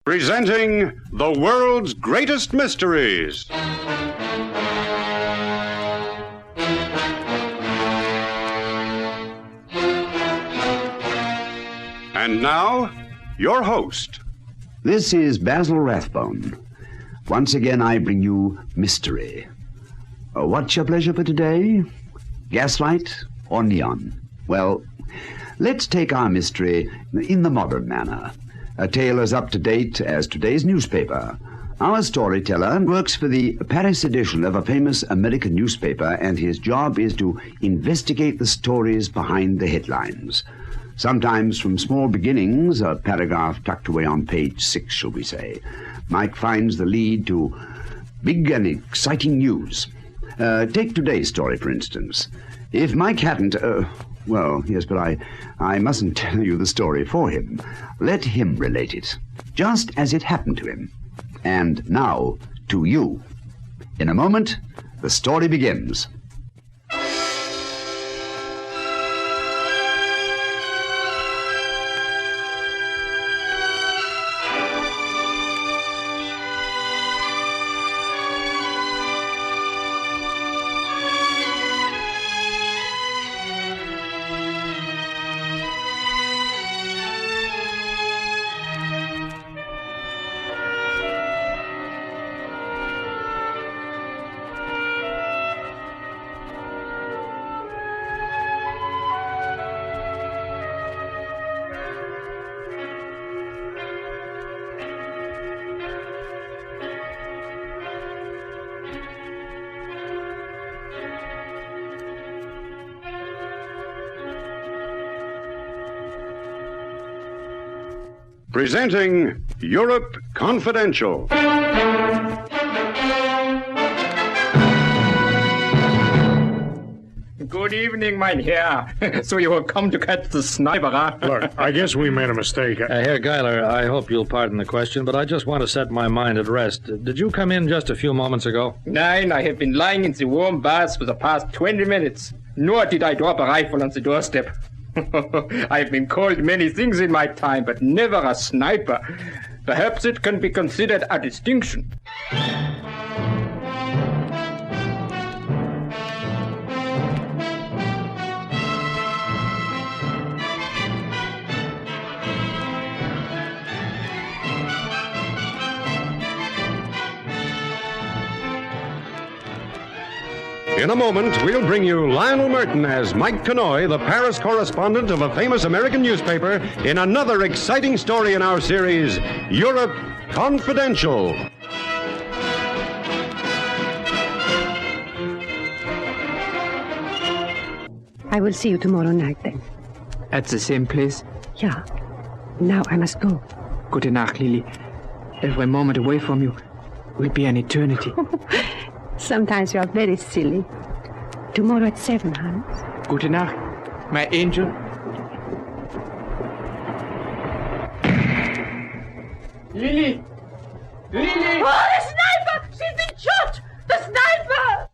Presenting the world's greatest mysteries. And now, your host. This is Basil Rathbone. Once again, I bring you mystery. What's your pleasure for today? Gaslight or neon? Well, let's take our mystery in the modern manner. A tale as up-to-date as today's newspaper. Our storyteller works for the Paris edition of a famous American newspaper, and his job is to investigate the stories behind the headlines. Sometimes from small beginnings, a paragraph tucked away on page 6, shall we say, Mike finds the lead to big and exciting news. Take today's story, for instance. If Mike hadn't... Well, yes, but I mustn't tell you the story for him. Let him relate it, just as it happened to him. And now, to you. In a moment, the story begins. Presenting Europe Confidential. Good evening, mein Herr. So you have come to catch the sniper, huh? Look, I guess we made a mistake. Herr Geiler, I hope you'll pardon the question, but I just want to set my mind at rest. Did you come in just a few moments ago? Nein, I have been lying in the warm bath for the past 20 minutes. Nor did I drop a rifle on the doorstep. I have been called many things in my time, but never a sniper. Perhaps it can be considered a distinction. In a moment, we'll bring you Lionel Merton as Mike Kanoy, the Paris correspondent of a famous American newspaper, in another exciting story in our series, Europe Confidential. I will see you tomorrow night, then. At the same place? Yeah. Now I must go. Gute Nacht, Lily. Every moment away from you will be an eternity. Sometimes you are very silly. Tomorrow at 7, Hans. Gute Nacht, my angel. Lily! Lily! Oh, the sniper! She's been shot! The sniper!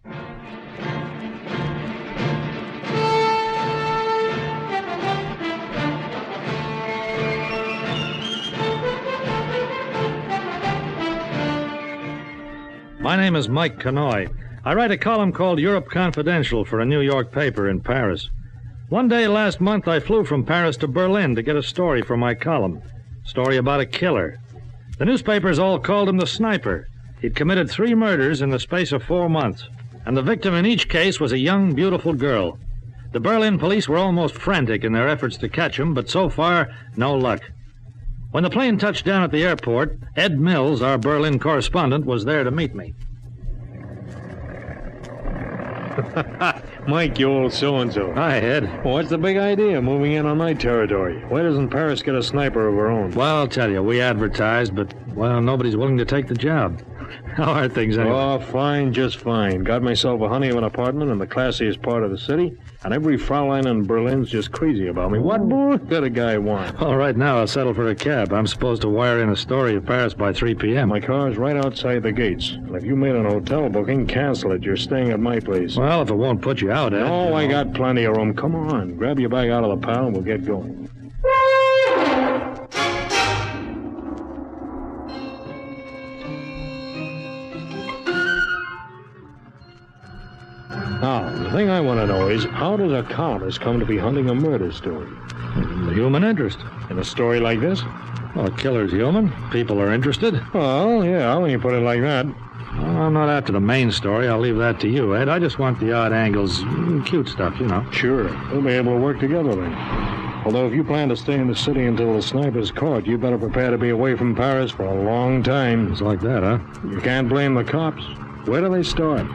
My name is Mike Kanoy. I write a column called Europe Confidential for a New York paper in Paris. One day last month, I flew from Paris to Berlin to get a story for my column. Story about a killer. The newspapers all called him the Sniper. He'd committed 3 murders in the space of 4 months, and the victim in each case was a young, beautiful girl. The Berlin police were almost frantic in their efforts to catch him, but so far, no luck. When the plane touched down at the airport, Ed Mills, our Berlin correspondent, was there to meet me. Mike, you old so-and-so. Hi, Ed. Well, what's the big idea, moving in on my territory? Why doesn't Paris get a sniper of her own? Well, I'll tell you, we advertised, but, well, nobody's willing to take the job. How are things anyway? Oh, fine, just fine. Got myself a honey of an apartment in the classiest part of the city, and every Fraulein in Berlin's just crazy about me. What more could a guy want? All right, now I'll settle for a cab. I'm supposed to wire in a story of Paris by 3 p.m. My car's right outside the gates. And if you made an hotel booking, cancel it. You're staying at my place. Well, if it won't put you out, Ed. No, I got plenty of room. Come on, grab your bag out of the pile and we'll get going. Now, the thing I want to know is, how does a columnist come to be hunting a murder story? The human interest. In a story like this? Well, a killer's human. People are interested. Well, yeah, when you put it like that. Well, I'm not after the main story. I'll leave that to you, Ed. I just want the odd angles, cute stuff, you know. Sure. We'll be able to work together then. Although if you plan to stay in the city until the sniper's caught, you better prepare to be away from Paris for a long time. It's like that, huh? You can't blame the cops. Where do they start?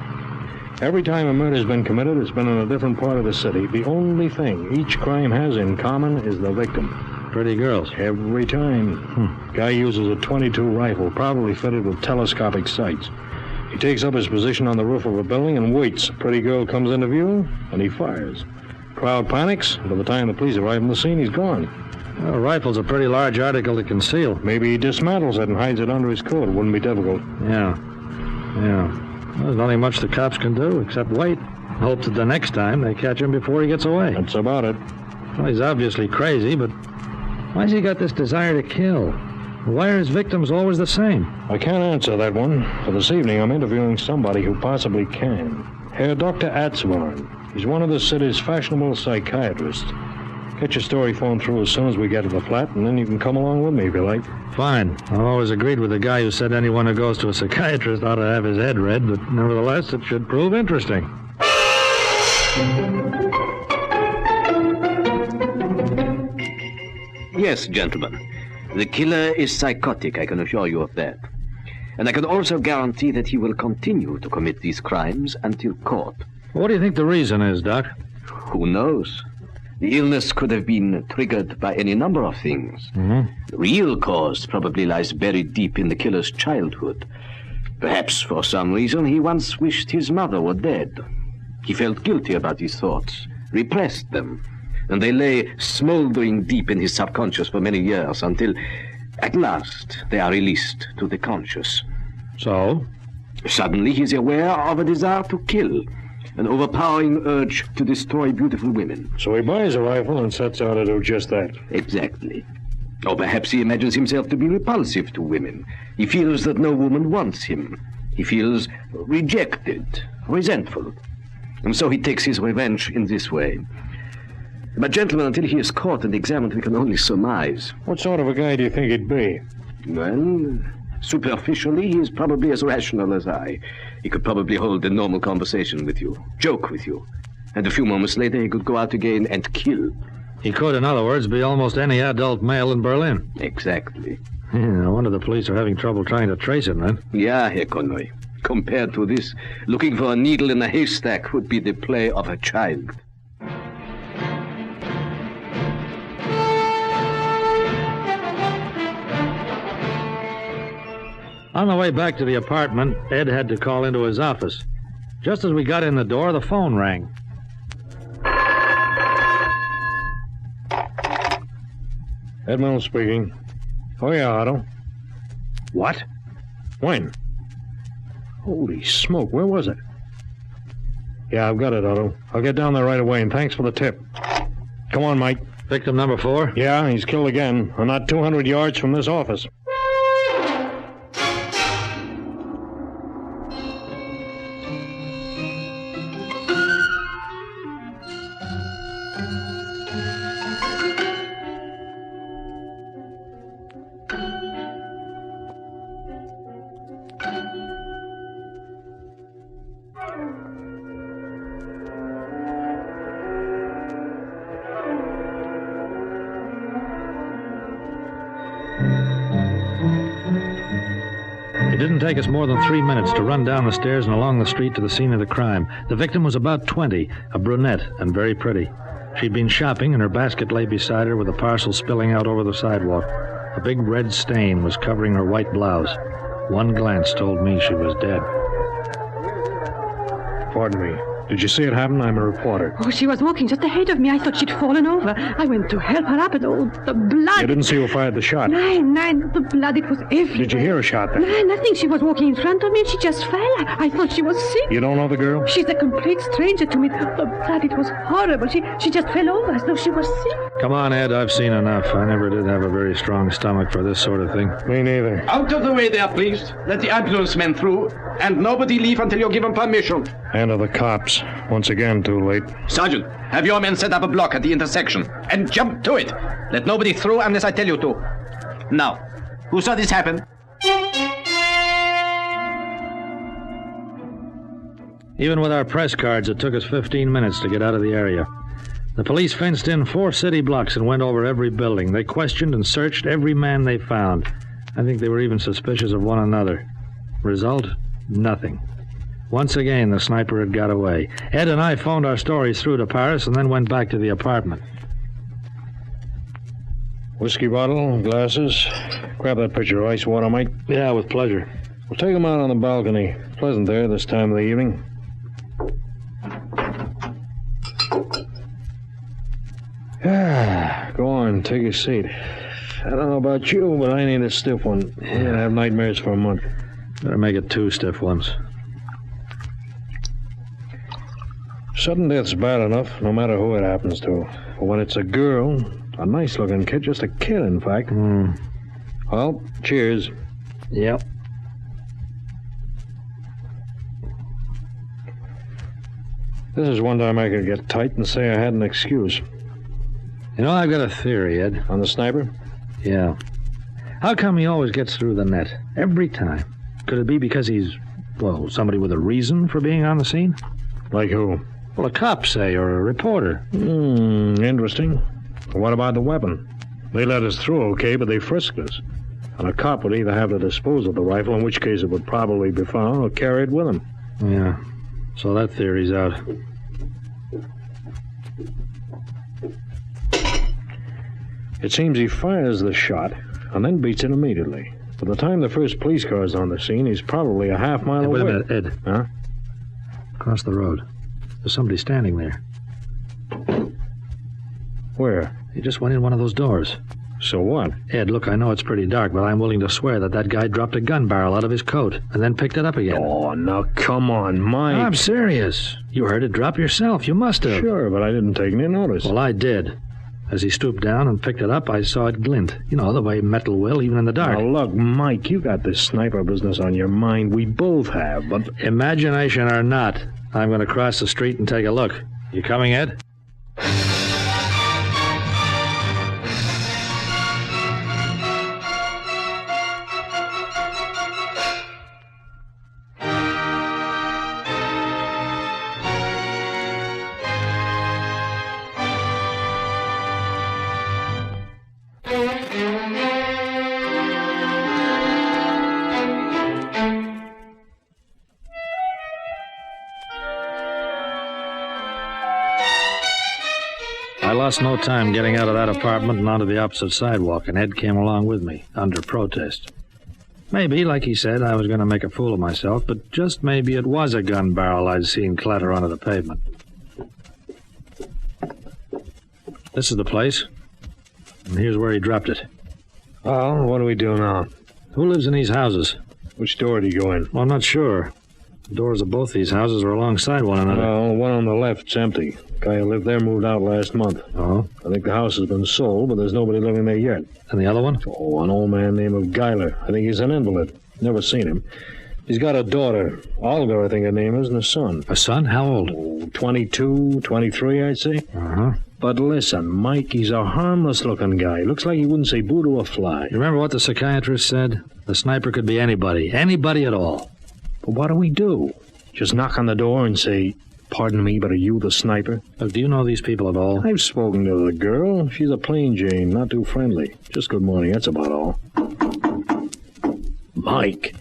Every time a murder's been committed, it's been in a different part of the city. The only thing each crime has in common is the victim. Pretty girls. Every time. Guy uses a .22 rifle, probably fitted with telescopic sights. He takes up his position on the roof of a building and waits. A pretty girl comes into view, and he fires. Crowd panics. By the time the police arrive on the scene, he's gone. Well, a rifle's a pretty large article to conceal. Maybe he dismantles it and hides it under his coat. It wouldn't be difficult. Yeah. Well, there's nothing much the cops can do except wait. Hope that the next time they catch him before he gets away. That's about it. Well, he's obviously crazy, but why's he got this desire to kill? Why are his victims always the same? I can't answer that one. For this evening, I'm interviewing somebody who possibly can. Herr Dr. Atzwarn. He's one of the city's fashionable psychiatrists. Get your story phoned through as soon as we get to the flat, and then you can come along with me if you like. Fine. I've always agreed with the guy who said anyone who goes to a psychiatrist ought to have his head read, but nevertheless, it should prove interesting. Yes, gentlemen. The killer is psychotic, I can assure you of that. And I can also guarantee that he will continue to commit these crimes until caught. What do you think the reason is, Doc? Who knows? The illness could have been triggered by any number of things. The real cause probably lies buried deep in the killer's childhood. Perhaps for some reason he once wished his mother were dead. He felt guilty about his thoughts, repressed them, and they lay smoldering deep in his subconscious for many years until, at last, they are released to the conscious. So? Suddenly he's aware of a desire to kill, an overpowering urge to destroy beautiful women. So he buys a rifle and sets out to do just that. Exactly. Or perhaps he imagines himself to be repulsive to women. He feels that no woman wants him. He feels rejected, resentful. And so he takes his revenge in this way. But, gentlemen, until he is caught and examined, we can only surmise. What sort of a guy do you think he'd be? Well, superficially, he is probably as rational as I. He could probably hold a normal conversation with you, joke with you. And a few moments later, he could go out again and kill. He could, in other words, be almost any adult male in Berlin. Exactly. Yeah, no wonder the police are having trouble trying to trace him, then. Yeah, Herr Connoy. Compared to this, looking for a needle in a haystack would be the play of a child. On the way back to the apartment, Ed had to call into his office. Just as we got in the door, the phone rang. Edmund speaking. Oh, yeah, Otto. What? When? Holy smoke, where was it? Yeah, I've got it, Otto. I'll get down there right away, and thanks for the tip. Come on, Mike. Victim number 4? Yeah, he's killed again. I'm not 200 yards from this office. It didn't take us more than 3 minutes to run down the stairs and along the street to the scene of the crime. The victim was about 20, a brunette, and very pretty. She'd been shopping, and her basket lay beside her with a parcel spilling out over the sidewalk. A big red stain was covering her white blouse. One glance told me she was dead. Pardon me. Did you see it happen? I'm a reporter. Oh, she was walking just ahead of me. I thought she'd fallen over. I went to help her up, and oh, the blood. You didn't see who fired the shot? Nein, the blood, it was everywhere. Did you hear a shot then? No, nothing. She was walking in front of me, and she just fell. I thought she was sick. You don't know the girl? She's a complete stranger to me. The blood, it was horrible. She just fell over as though she was sick. Come on, Ed, I've seen enough. I never did have a very strong stomach for this sort of thing. Me neither. Out of the way there, please. Let the ambulance men through, and nobody leave until you're given permission. And of the cops. Once again, too late. Sergeant, have your men set up a block at the intersection. And jump to it. Let nobody through unless I tell you to. Now, who saw this happen? Even with our press cards, it took us 15 minutes to get out of the area. The police fenced in 4 city blocks and went over every building. They questioned and searched every man they found. I think they were even suspicious of one another. Result? Nothing. Once again, the sniper had got away. Ed and I phoned our stories through to Paris and then went back to the apartment. Whiskey bottle, glasses. Grab that pitcher of ice water, Mike. Yeah, with pleasure. We'll take them out on the balcony. Pleasant there this time of the evening. Go on, take a seat. I don't know about you, but I need a stiff one. I'm gonna have nightmares for a month. Better make it 2 stiff ones. Sudden death's bad enough, no matter who it happens to. But when it's a girl, a nice-looking kid, just a kid, in fact. Well, cheers. Yep. This is one time I could get tight and say I had an excuse. You know, I've got a theory, Ed. On the sniper? Yeah. How come he always gets through the net? Every time. Could it be because he's, well, somebody with a reason for being on the scene? Like who? Well, a cop, say, or a reporter. Interesting. What about the weapon? They let us through okay, but they frisked us. And a cop would either have to dispose of the rifle, in which case it would probably be found, or carry it with him. Yeah. So that theory's out. It seems he fires the shot and then beats it immediately. By the time the first police car's on the scene, he's probably a half mile away. Wait a minute, Ed. Huh? Across the road. There's somebody standing there. Where? He just went in one of those doors. So what? Ed, look, I know it's pretty dark, but I'm willing to swear that guy dropped a gun barrel out of his coat and then picked it up again. Oh, now come on, Mike. I'm serious. You heard it drop yourself. You must have. Sure, but I didn't take any notice. Well, I did. As he stooped down and picked it up, I saw it glint. You know, the way metal will, even in the dark. Now, look, Mike, you got this sniper business on your mind. We both have, but... Imagination or not, I'm going to cross the street and take a look. You coming, Ed? I lost no time getting out of that apartment and onto the opposite sidewalk, and Ed came along with me, under protest. Maybe, like he said, I was going to make a fool of myself, but just maybe it was a gun barrel I'd seen clatter onto the pavement. This is the place, and here's where he dropped it. Well, what do we do now? Who lives in these houses? Which door do you go in? Well, I'm not sure. The doors of both these houses are alongside one another. Well, one on the left's empty. Guy who lived there moved out last month. Oh? I think the house has been sold, but there's nobody living there yet. And the other one? Oh, an old man named Geiler. I think he's an invalid. Never seen him. He's got a daughter. Olga, I think her name is, and a son. A son? How old? Oh, 22, 23, I'd say. Uh-huh. But listen, Mike, he's a harmless-looking guy. Looks like he wouldn't say boo to a fly. You remember what the psychiatrist said? The sniper could be anybody. Anybody at all. But what do we do? Just knock on the door and say, "Pardon me, but are you the sniper?" Look, do you know these people at all? I've spoken to the girl. She's a plain Jane, not too friendly. Just good morning, that's about all. Mike.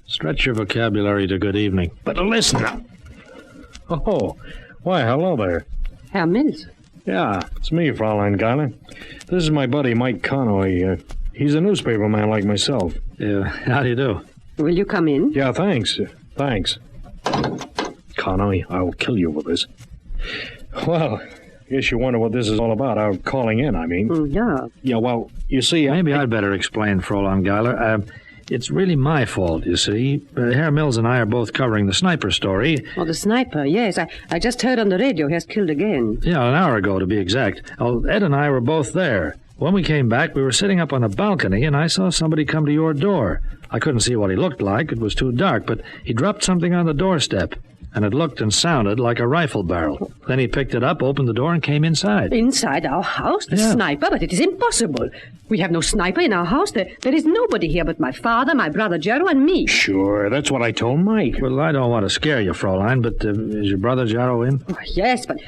Stretch your vocabulary to good evening. But listen now. Oh, why, hello there. Herr Mills. Yeah, it's me, Fraulein Geiler. This is my buddy, Mike Conway. He's a newspaper man like myself. How do you do? Will you come in? Yeah, thanks. Thanks. Conway, I'll kill you with this. Well, I guess you wonder what this is all about. Our calling in, I mean. Yeah. Yeah, well, you see... Maybe I'd better explain, Fräulein Geiler. It's really my fault, you see. Herr Mills and I are both covering the sniper story. Oh, the sniper, yes. I just heard on the radio he has killed again. Yeah, an hour ago, to be exact. Well, Ed and I were both there. When we came back, we were sitting up on a balcony, and I saw somebody come to your door. I couldn't see what he looked like. It was too dark, but he dropped something on the doorstep, and it looked and sounded like a rifle barrel. Then he picked it up, opened the door, and came inside. Inside our house? The Yeah. sniper? But it is impossible. We have no sniper in our house. There is nobody here but my father, my brother Jero, and me. Sure, that's what I told Mike. Well, I don't want to scare you, Fräulein, but is your brother Jaro in? Oh, yes, but...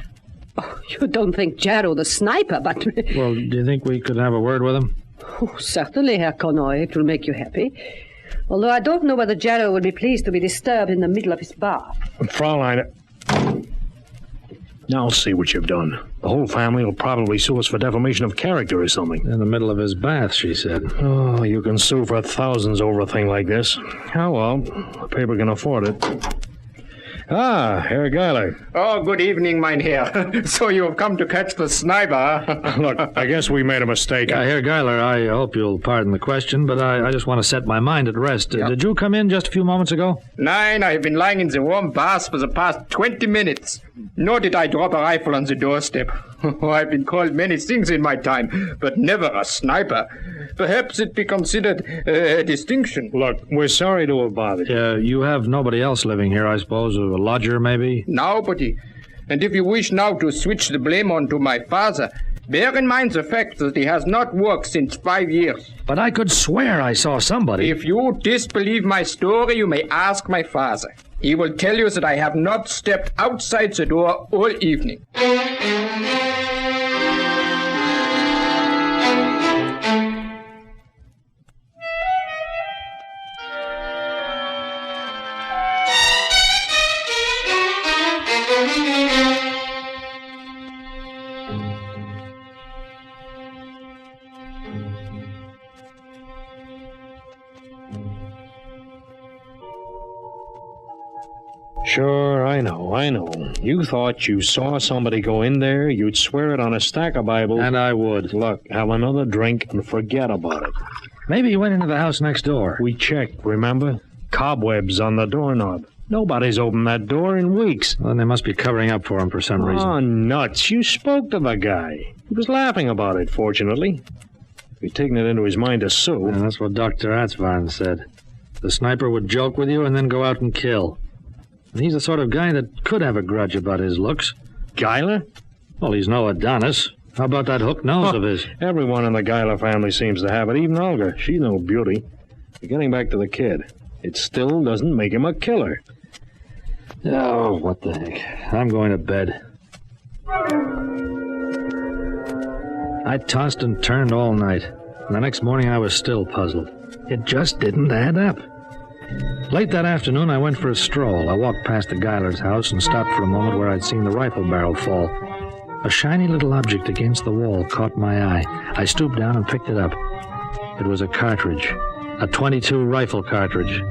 Oh, you don't think Jero the sniper, but... Well, do you think we could have a word with him? Oh, certainly, Herr Konoy. It will make you happy. Although I don't know whether Jero will be pleased to be disturbed in the middle of his bath. Fräulein, now I'll see what you've done. The whole family will probably sue us for defamation of character or something. In the middle of his bath, she said. Oh, you can sue for thousands over a thing like this. Oh, well, the paper can afford it. Ah, Herr Geiler. Oh, good evening, mein Herr. So you have come to catch the sniper, huh? Look, I guess we made a mistake. Herr Geiler, I hope you'll pardon the question, but I just want to set my mind at rest. Did you come in just a few moments ago? Nein, I have been lying in the warm bath for the past 20 minutes. Nor did I drop a rifle on the doorstep. I've been called many things in my time, but never a sniper. Perhaps it be considered a distinction. Look, we're sorry to have bothered you. You have nobody else living here, I suppose? A lodger, maybe? Nobody. And if you wish now to switch the blame onto my father, bear in mind the fact that he has not worked since 5 years. But I could swear I saw somebody. If you disbelieve my story, you may ask my father. He will tell you that I have not stepped outside the door all evening. Sure, I know. You thought you saw somebody go in there, you'd swear it on a stack of Bibles. And I would. Look, have another drink and forget about it. Maybe he went into the house next door. We checked, remember? Cobwebs on the doorknob. Nobody's opened that door in weeks. Well, then they must be covering up for him for some reason. Oh, nuts. You spoke to the guy. He was laughing about it, fortunately. He'd taken it into his mind to sue. And that's what Dr. Atzvan said. The sniper would joke with you and then go out and kill. And he's the sort of guy that could have a grudge about his looks. Geiler? Well, he's no Adonis. How about that hook nose of his? Everyone in the Geiler family seems to have it, even Olga. She's no beauty. But getting back to the kid, it still doesn't make him a killer. Oh, what the heck. I'm going to bed. I tossed and turned all night, and the next morning I was still puzzled. It just didn't add up. Late that afternoon, I went for a stroll. I walked past the Geiler's house and stopped for a moment where I'd seen the rifle barrel fall. A shiny little object against the wall caught my eye. I stooped down and picked it up. It was a cartridge, a .22 rifle cartridge.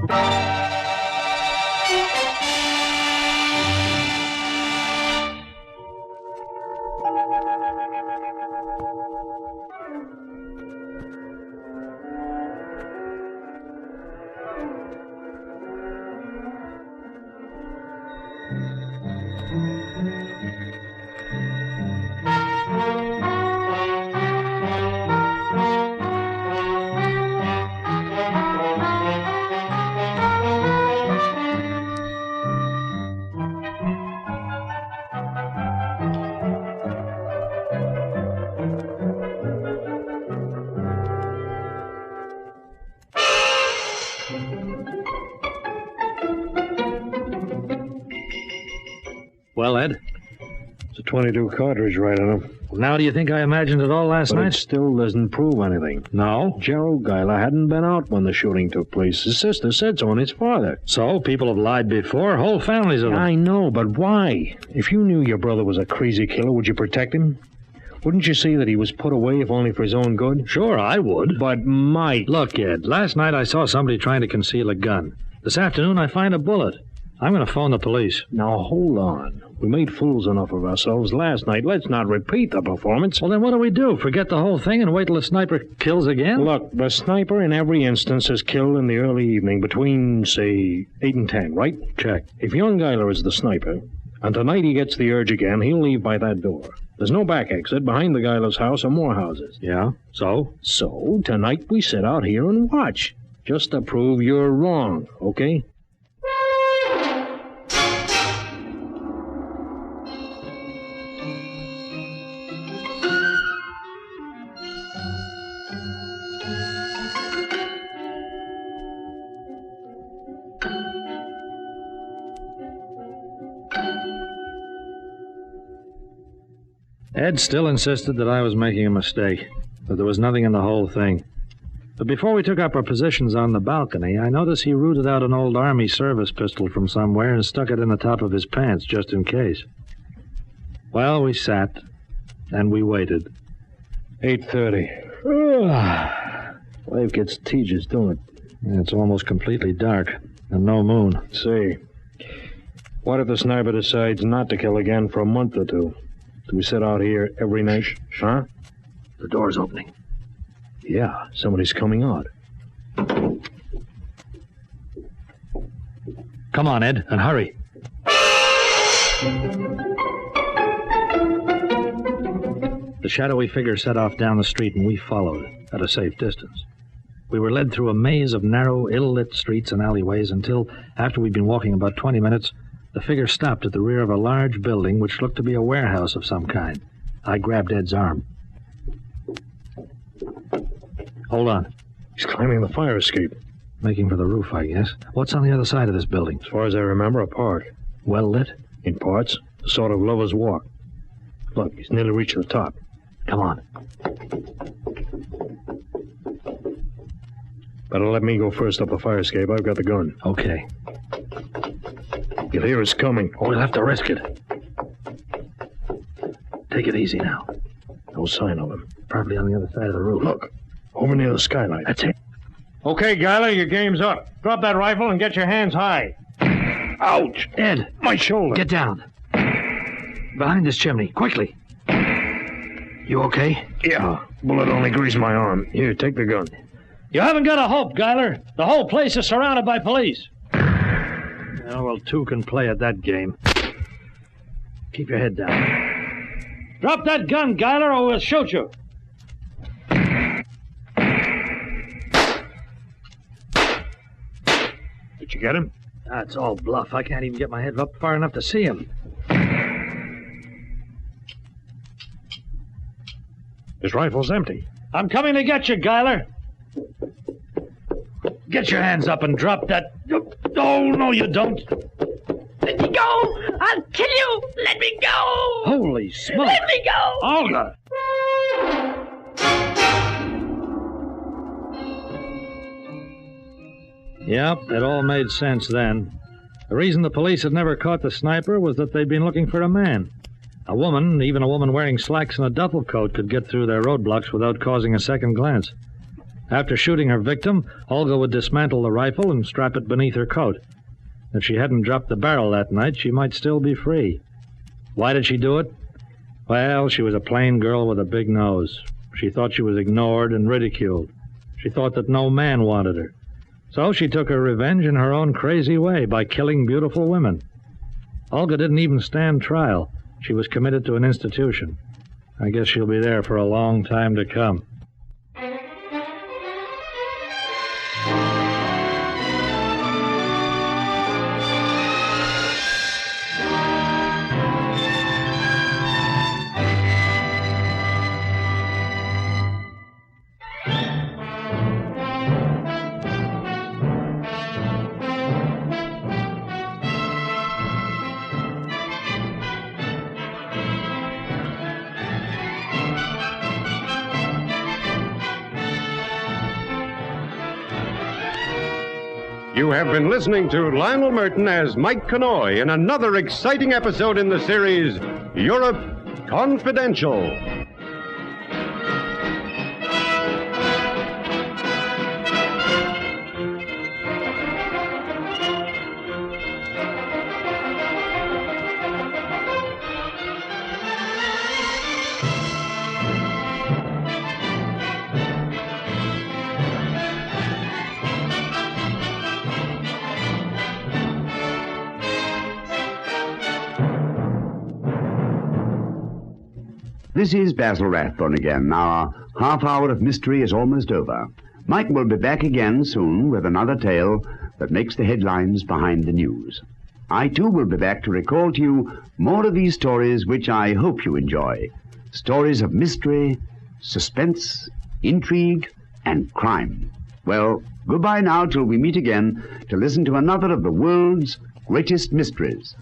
Well, Ed? It's a .22 cartridge right on him. Now do you think I imagined it all last But night? it still doesn't prove anything. No? Gerald Geiler hadn't been out when the shooting took place. His sister said so, and his father. So, people have lied before. Whole families of them. I know, but why? If you knew your brother was a crazy killer, would you protect him? Wouldn't you see that he was put away if only for his own good? Sure, I would. But Mike... Look, Ed, last night I saw somebody trying to conceal a gun. This afternoon I find a bullet. I'm going to phone the police. Now, hold on. We made fools enough of ourselves last night. Let's not repeat the performance. Well, then what do we do? Forget the whole thing and wait till the sniper kills again? Look, the sniper in every instance is killed in the early evening between, say, 8 and 10, right? Check. If young Geiler is the sniper, And tonight he gets the urge again, he'll leave by that door. There's no back exit. Behind the Guyler's house are more houses. Yeah? So? So, tonight we sit out here and watch. Just to prove you're wrong, okay? Ed still insisted that I was making a mistake, that there was nothing in the whole thing. But before we took up our positions on the balcony, I noticed he rooted out an old Army service pistol from somewhere and stuck it in the top of his pants, just in case. Well, we sat, and we waited. 8:30. Life gets tedious, don't it? Yeah, it's almost completely dark, and no moon. Say, what if the sniper decides not to kill again for a month or two? Do we sit out here every night? Huh? The door's opening. Yeah, somebody's coming out. Come on, Ed, and hurry. The shadowy figure set off down the street, and we followed, at a safe distance. We were led through a maze of narrow, ill-lit streets and alleyways until, after we'd been walking about 20 minutes, the figure stopped at the rear of a large building which looked to be a warehouse of some kind. I grabbed Ed's arm. Hold on. He's climbing the fire escape. Making for the roof, I guess. What's on the other side of this building? As far as I remember, a park. Well lit? In parts, a sort of lover's walk. Look, he's nearly reached the top. Come on. Better let me go first up the fire escape. I've got the gun. Okay. You'll hear us coming. Oh, we'll have to risk it. Take it easy now. No sign of him. Probably on the other side of the roof. Look, over near the skylight. That's it. Okay, Guyler, your game's up. Drop that rifle and get your hands high. Ouch! Ed! My shoulder. Get down. Behind this chimney, quickly. You okay? Yeah, bullet only grazed my arm. Here, take the gun. You haven't got a hope, Guyler. The whole place is surrounded by police. Oh, well, two can play at that game. Keep your head down. Drop that gun, Guyler, or we'll shoot you. Did you get him? That's all bluff. I can't even get my head up far enough to see him. His rifle's empty. I'm coming to get you, Guyler. Get your hands up and drop that... Oh, no, you don't. Let me go! I'll kill you! Let me go! Holy smoke. Let me go! Olga! Yep, it all made sense then. The reason the police had never caught the sniper was that they'd been looking for a man. A woman, even a woman wearing slacks and a duffel coat, could get through their roadblocks without causing a second glance. After shooting her victim, Olga would dismantle the rifle and strap it beneath her coat. If she hadn't dropped the barrel that night, she might still be free. Why did she do it? Well, she was a plain girl with a big nose. She thought she was ignored and ridiculed. She thought that no man wanted her. So she took her revenge in her own crazy way by killing beautiful women. Olga didn't even stand trial. She was committed to an institution. I guess she'll be there for a long time to come. You have been listening to Lionel Merton as Mike Connoy in another exciting episode in the series Europe Confidential. This is Basil Rathbone again. Our half hour of mystery is almost over. Mike will be back again soon with another tale that makes the headlines behind the news. I, too, will be back to recall to you more of these stories which I hope you enjoy. Stories of mystery, suspense, intrigue, and crime. Well, goodbye now till we meet again to listen to another of the world's greatest mysteries.